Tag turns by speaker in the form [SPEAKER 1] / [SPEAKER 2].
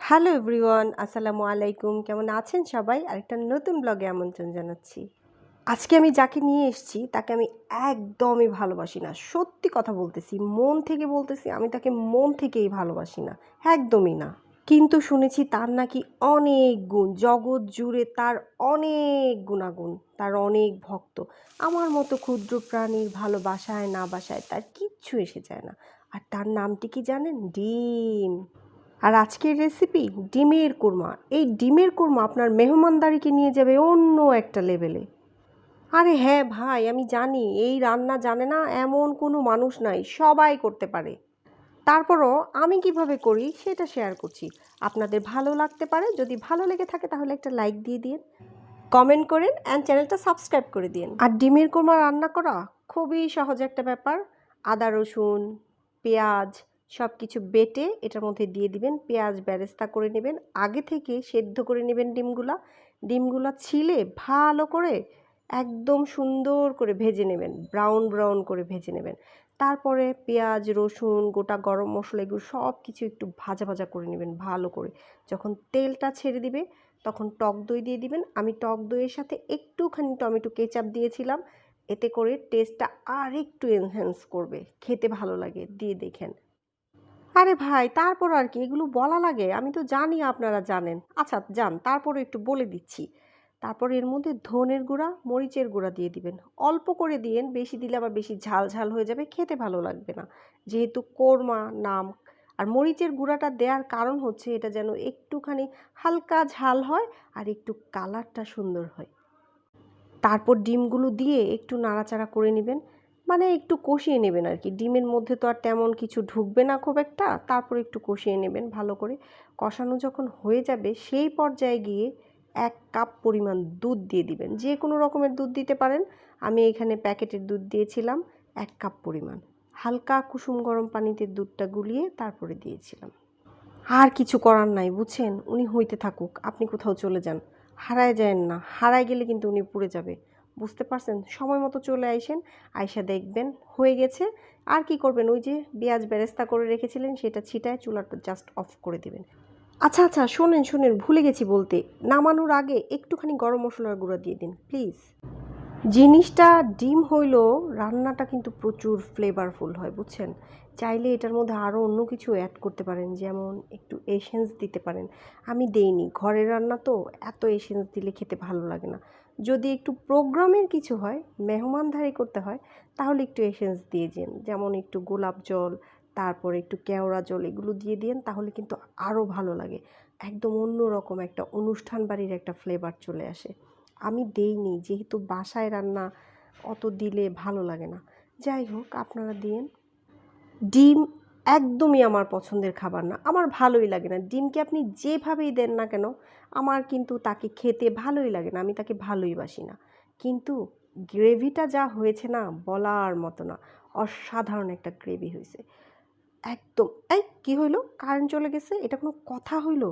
[SPEAKER 1] Hello everyone, আসসালামু আলাইকুম। কেমন আছেন সবাই? আরেকটা নতুন ব্লগে আমন্ত্রণ জানাচ্ছি। আজকে আমি যাকে নিয়ে এসেছি তাকে আমি একদমই ভালোবাসি না। সত্যি কথা বলতেছি, মন থেকে বলতেছি, আমি তাকে মন থেকেই ভালোবাসি না, একদমই না। কিন্তু শুনেছি তার নাকি অনেক গুণ, জগৎ জুড়ে তার অনেক গুণাগুণ, তার অনেক ভক্ত। আমার মতো ক্ষুদ্র প্রাণীর ভালোবাসায় না বাসায় তার কিচ্ছু এসে যায় না। আর তার নামটি কি জানেন? ডিম। আর আজকের রেসিপি ডিমের কোরমা। এই ডিমের কোরমা আপনার মেহমানদারিকে নিয়ে যাবে অন্য একটা লেভেলে। আরে হ্যাঁ ভাই, আমি জানি এই রান্না জানে না এমন কোনো মানুষ নাই, সবাই করতে পারে। তারপরও আমি কিভাবে করি সেটা শেয়ার করছি। আপনাদের ভালো লাগতে পারে, যদি ভালো লেগে থাকে তাহলে একটা লাইক দিয়ে দিন, কমেন্ট করেন অ্যান্ড চ্যানেলটা সাবস্ক্রাইব করে দিন। আর ডিমের কোরমা রান্না করা খুবই সহজ একটা ব্যাপার। আদা রসুন পেঁয়াজ সব কিছু বেটে এটার মধ্যে দিয়ে দিবেন। পেঁয়াজ বেরেস্তা করে নেবেন, আগে থেকে সেদ্ধ করে নেবেন ডিমগুলা ছিলে ভালো করে একদম সুন্দর করে ভেজে নেবেন, ব্রাউন ব্রাউন করে ভেজে নেবেন। তারপরে পেঁয়াজ রসুন গোটা গরম মশলা এগুলো সব কিছু একটু ভাজা ভাজা করে নেবেন ভালো করে। যখন তেলটা ছেড়ে দিবে তখন টক দই দিয়ে দিবেন। আমি টক দইয়ের সাথে একটুখানি টমেটো কেচাপ দিয়েছিলাম, এতে করে টেস্টটা আর একটু এনহ্যান্স করবে, খেতে ভালো লাগে, দিয়ে দেখেন। আরে ভাই তারপর আর কি, এগুলো বলা লাগে? আমি তো জানি আপনারা জানেন। আচ্ছা যান, তারপরে একটু বলে দিচ্ছি। তারপর এর মধ্যে ধনের গুঁড়া মরিচের গুঁড়া দিয়ে দিবেন, অল্প করে দিয়েন, বেশি দিলে আবার বেশি ঝাল ঝাল হয়ে যাবে, খেতে ভালো লাগবে না, যেহেতু কোরমা নাম। আর মরিচের গুঁড়াটা দেওয়ার কারণ হচ্ছে এটা যেন একটুখানি হালকা ঝাল হয় আর একটু কালারটা সুন্দর হয়। তারপর ডিমগুলো দিয়ে একটু নাড়াচাড়া করে নেবেন, মানে একটু কষিয়ে নেবেন আর কি। ডিমের মধ্যে তো আর তেমন কিছু ঢুকবে না খুব একটা, তারপর একটু কষিয়ে নেবেন ভালো করে। কষানো যখন হয়ে যাবে সেই পর্যায়ে গিয়ে 1 কাপ পরিমাণ দুধ দিয়ে দিবেন, যে কোনো রকমের দুধ দিতে পারেন। আমি এখানে প্যাকেটের দুধ দিয়েছিলাম 1 কাপ পরিমাণ। হালকা কুসুম গরম পানিতে দুধটা গুলিয়ে তারপরে দিয়েছিলাম। আর কিছু করার নাই, বুঝছেন? উনি হইতে থাকুক, আপনি কোথাও চলে যান, হারায় যায়েন না, হারায় গেলে কিন্তু উনি পুড়ে যাবে। বুঝতে পারছেন? সময় মতো চলে আইসেন, আইসা দেখবেন হয়ে গেছে। আর কি করবেন, ওই যে পেঁয়াজ বেরেস্তা করে রেখেছিলেন সেটা ছিটায় চুলাটা জাস্ট অফ করে দিবেন। আচ্ছা আচ্ছা, শোনেন শোনেন, ভুলে গেছি বলতে, নামানোর আগে একটুখানি গরম মশলার গুঁড়া দিয়ে দিন প্লিজ। জিনিসটা ডিম হইলেও রান্নাটা কিন্তু প্রচুর ফ্লেভারফুল হয়, বুঝছেন? চাইলে এটার মধ্যে আরও অন্য কিছু অ্যাড করতে পারেন, যেমন একটু এসেন্স দিতে পারেন। আমি দেইনি, ঘরের রান্না তো এত এসেন্স দিলে খেতে ভালো লাগে না। যদি একটু প্রোগ্রামের কিছু হয়, মেহমানদারি করতে হয়, তাহলে একটু এসেন্স দিয়ে দিন, যেমন একটু গোলাপ জল, তারপর একটু কেওড়া জল, এগুলো দিয়ে দিন, তাহলে কিন্তু আরও ভালো লাগে। একদম অন্য রকম একটা অনুষ্ঠান বাড়ির একটা ফ্লেভার চলে আসে। আমি দেইনি যেহেতু বাসায় রান্না, অত দিলে ভালো লাগে না। যাই হোক আপনারা দিয়েন। ডিম একদমই আমার পছন্দের খাবার না, আমার ভালোই লাগে না। ডিমকে আপনি যেভাবেই দেন না কেন আমার কিন্তু তাকে খেতে ভালোই লাগে না, আমি তাকে ভালোই বাসি না। কিন্তু গ্রেভিটা যা হয়েছে না, বলার মতো না, অসাধারণ একটা গ্রেভি হয়েছে একদম। এই কি হইলো? কারেন্ট চলে গেছে, এটা কোনো কথা হইলো?